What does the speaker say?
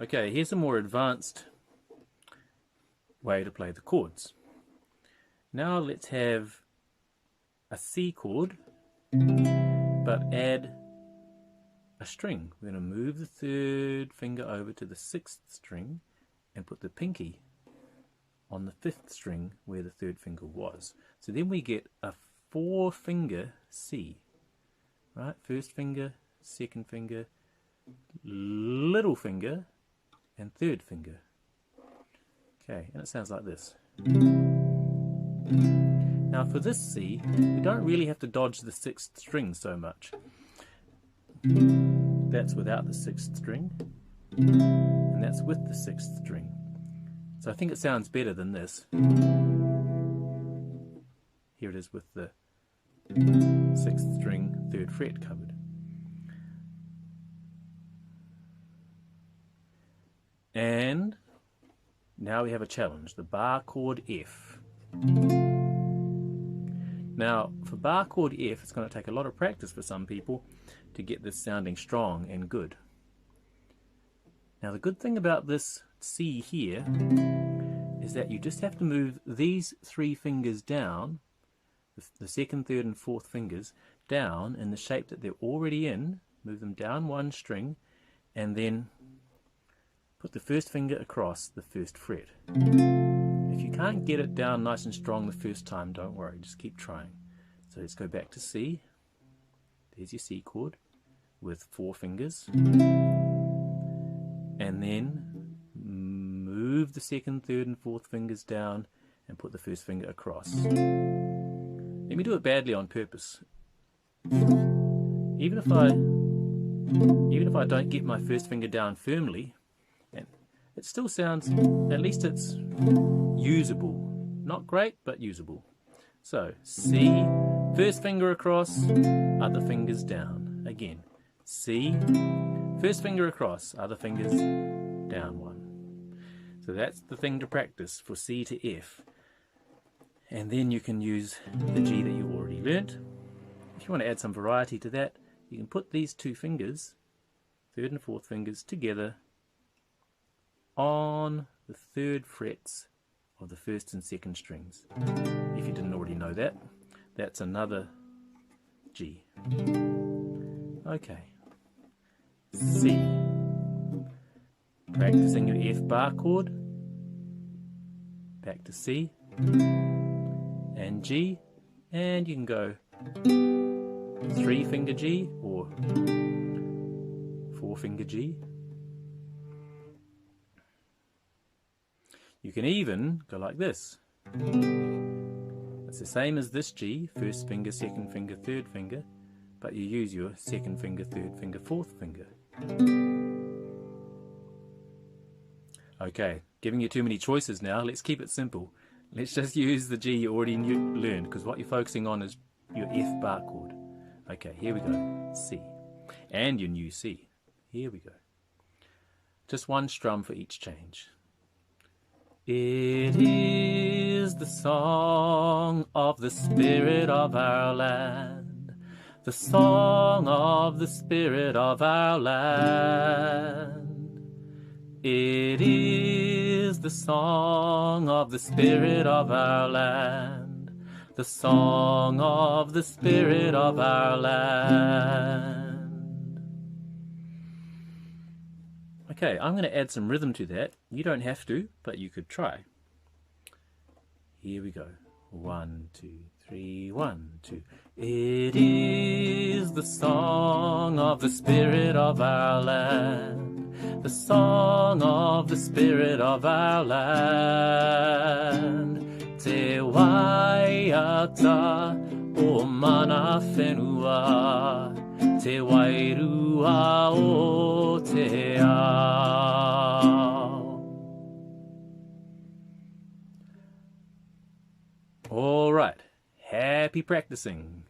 Okay, here's a more advanced way to play the chords. Now let's have a C chord, but add a string. We're going to move the third finger over to the 6th string and put the pinky on the 5th string where the third finger was. So then we get a 4-finger C. Right? First finger, second finger, little finger, and third finger. Okay, and it sounds like this. Now for this C, we don't really have to dodge the 6th string so much. That's without the 6th string, and that's with the 6th string. So I think it sounds better than this. Here it is with the 6th string, 3rd fret covered. And now we have a challenge, the bar chord F. Now for bar chord F, it's going to take a lot of practice for some people to get this sounding strong and good. Now the good thing about this C here is that you just have to move these 3 fingers down, the 2nd, 3rd and 4th fingers down in the shape that they're already in, move them down 1 string, and then put the 1st finger across the 1st fret. If you can't get it down nice and strong the first time, don't worry, just keep trying. So let's go back to C. There's your C chord with 4 fingers. And then move the 2nd, 3rd and 4th fingers down and put the 1st finger across. Let me do it badly on purpose. Even if I don't get my 1st finger down firmly, it still sounds, at least it's usable. Not great, but usable. So, C, 1st finger across, other fingers down. Again, C, 1st finger across, other fingers down 1. So that's the thing to practice for C to F. And then you can use the G that you already learnt. If you want to add some variety to that, you can put these 2 fingers, 3rd and 4th fingers, together on the 3rd frets of the 1st and 2nd strings. If you didn't already know that, that's another G. Okay. C. Practicing your F bar chord. Back to C. And G. And you can go 3-finger G or 4-finger G. You can even go like this. It's the same as this G, 1st finger, 2nd finger, 3rd finger, but you use your 2nd finger, 3rd finger, 4th finger. Okay, giving you too many choices now. Let's keep it simple. Let's just use the G you already learned, because what you're focusing on is your F bar chord. Okay, here we go. C. And your new C. Here we go. Just 1 strum for each change. It is the song of the spirit of our land, the song of the spirit of our land. It is the song of the spirit of our land, the song of the spirit of our land. Okay, I'm going to add some rhythm to that. You don't have to, but you could try. Here we go. 1, 2, 3, 1, 2. It is the song of the spirit of our land, the song of the spirit of our land. Te Waiata o mana whenua, te Wairua o te ao. All right, happy practicing.